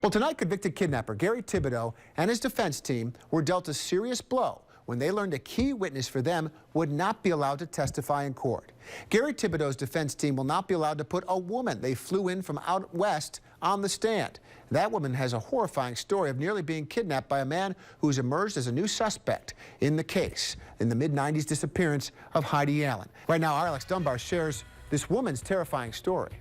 Well, tonight, convicted kidnapper Gary Thibodeau and his defense team were dealt a serious blow when they learned a key witness for them would not be allowed to testify in court. Gary Thibodeau's defense team will not be allowed to put a woman they flew in from out west on the stand. That woman has a horrifying story of nearly being kidnapped by a man who's emerged as a new suspect in the case in the mid-90s disappearance of Heidi Allen. Right now, our Alex Dunbar shares this woman's terrifying story.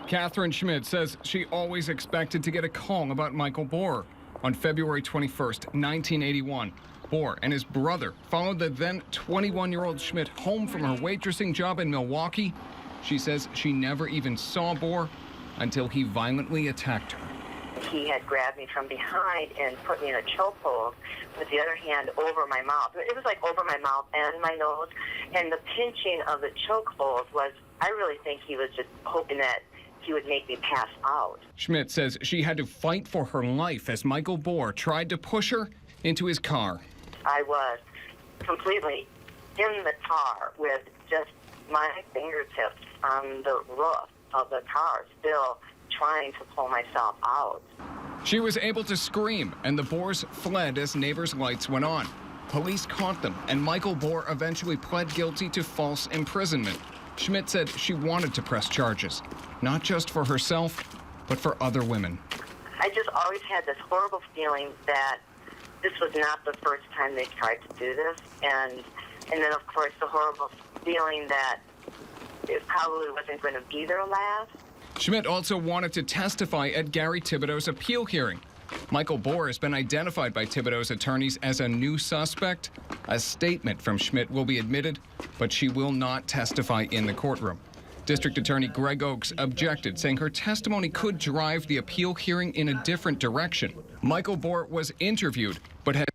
Catherine Schmitt says she always expected to get a call about Michael Bohr. On February 21st, 1981, Bohr and his brother followed the then 21-year-old Schmitt home from her waitressing job in Milwaukee. She says she never even saw Bohr until he violently attacked her. He had grabbed me from behind and put me in a chokehold with the other hand over my mouth. It was like over my mouth and my nose. And the pinching of the chokehold was, I really think he was just hoping that he would make me pass out. Schmitt says she had to fight for her life as Michael Bohr tried to push her into his car. I was completely in the car with just my fingertips on the roof of the car, still trying to pull myself out. She was able to scream, and the Bohrs fled as neighbors' lights went on. Police caught them, and Michael Bohr eventually pled guilty to false imprisonment. Schmitt said she wanted to press charges, not just for herself, but for other women. I just always had this horrible feeling that this was not the first time they tried to do this, and then, of course, the horrible feeling that it probably wasn't going to be their last. Schmitt also wanted to testify at Gary Thibodeau's appeal hearing. Michael Bohr has been identified by Thibodeau's attorneys as a new suspect. A statement from Schmitt will be admitted, but she will not testify in the courtroom. District Attorney Greg Oakes objected, saying her testimony could drive the appeal hearing in a different direction. Michael Bohr was interviewed, but has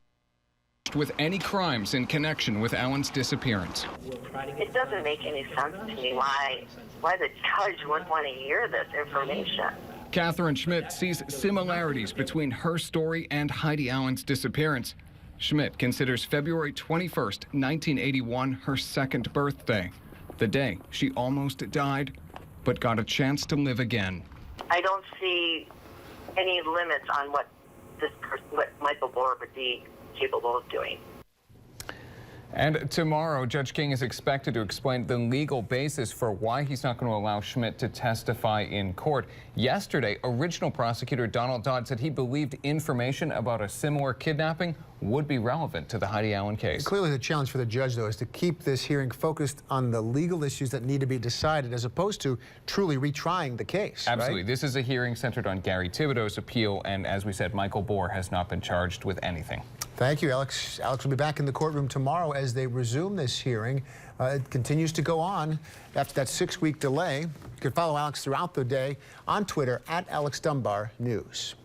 with any crimes in connection with Allen's disappearance. It doesn't make any sense to me why the judge wouldn't want to hear this information. Catherine Schmitt sees similarities between her story and Heidi Allen's disappearance. Schmitt considers February 21st, 1981 her second birthday, the day she almost died, but got a chance to live again. I don't see any limits on what Michael Bohr would be capable of doing. And tomorrow, Judge King is expected to explain the legal basis for why he's not going to allow Schmitt to testify in court. Yesterday, original prosecutor Donald Dodd said he believed information about a similar kidnapping would be relevant to the Heidi Allen case. Clearly, the challenge for the judge, though, is to keep this hearing focused on the legal issues that need to be decided as opposed to truly retrying the case. Absolutely. Right? This is a hearing centered on Gary Thibodeau's appeal, and as we said, Michael Bohr has not been charged with anything. Thank you, Alex. Alex will be back in the courtroom tomorrow as they resume this hearing. It continues to go on after that 6-week delay. You can follow Alex throughout the day on Twitter @AlexDunbarNews.